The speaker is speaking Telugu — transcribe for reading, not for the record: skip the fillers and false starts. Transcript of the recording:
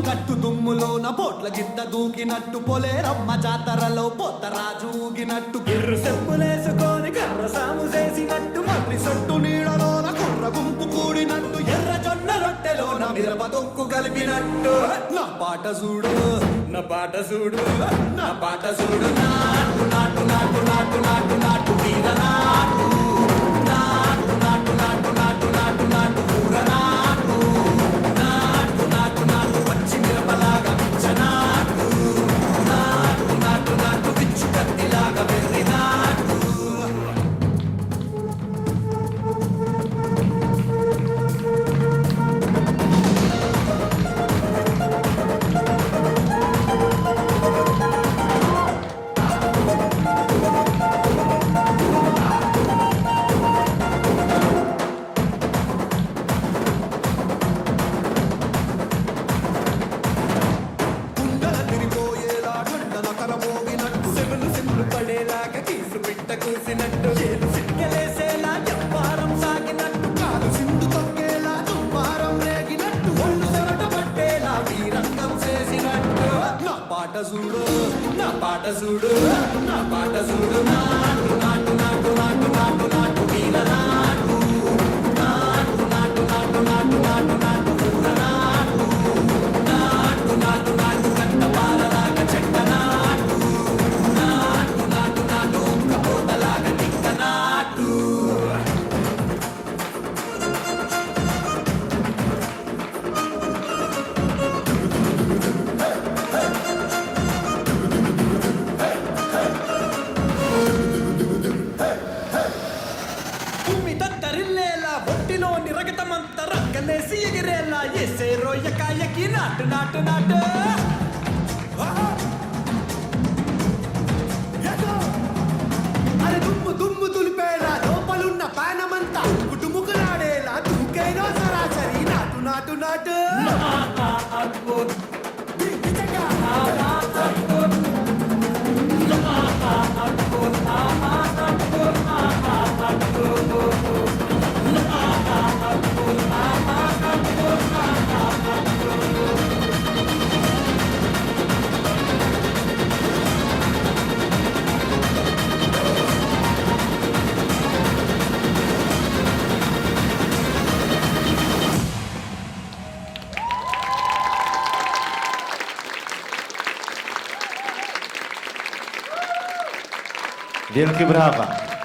గట్టు దుమ్ములోన బోట్ల గిద్ద దూకినట్టు పొలేరమ్మ జాతరలో పోతరాజు ఊగినట్టు గిర్రు చెప్పులేసుకొని కర్ర సాము చేసినట్టు మర్రి సొట్టు నీడలోన కుర్ర గుంపు కూడినట్టు ఎర్ర జొన్న రొట్టెలోన మిరప తొక్కు కలిపినట్టు నా పాట చూడు నా పాట చూడు నా పాట చూడు నాటు నాటు నాటు నాటు నాటు నాటు వీర నాటు నాటు నాటు నాటు నాటు నాటు నాటు ఊర నాటు నాటు నాటు నాటు పచ్చి మిరపలాగా పిచ్చ నాటు నాటు నాటు నాటు పిచ్చు కత్తిలాగా వెర్రి నాటు కూసినట్టు చేలు సిక్కలేసేలా ఎవ్వారం సాగినట్టు కాలు సింధు తొక్కేలా దుమ్మారం రేగినట్టు ఒళ్ళు చెరట పట్టేలా వీరంగం చేసినట్టు నా పాట చూడు నా పాట చూడు నా పాట చూడు నాటు నాటు నాటు నాటు నాటు నాటు వీర నాటు నాటు నాటు నాటు నాటు నాటు నాటు ఊర నాటు నాటు నాటు నాటు కట్ట పాలలాగా చెట్ట నాటు నాటు నాటు నాటు కపోతలాగా టిక్క నాటు భూమి తత్తరిల్లేలా ఒట్టిలోని రగతమంత రక్కలేసి ఎగిరేలా ఎసే రోయకాయకి నాటు నాటు నాటు అరే దుమ్ము దుమ్ము దులిపేలా లోపలున్న పానమంతా కుటుముకులాడేలా దూకేనో సరాసరి నాటు నాటు నాటు Wielkie brawa.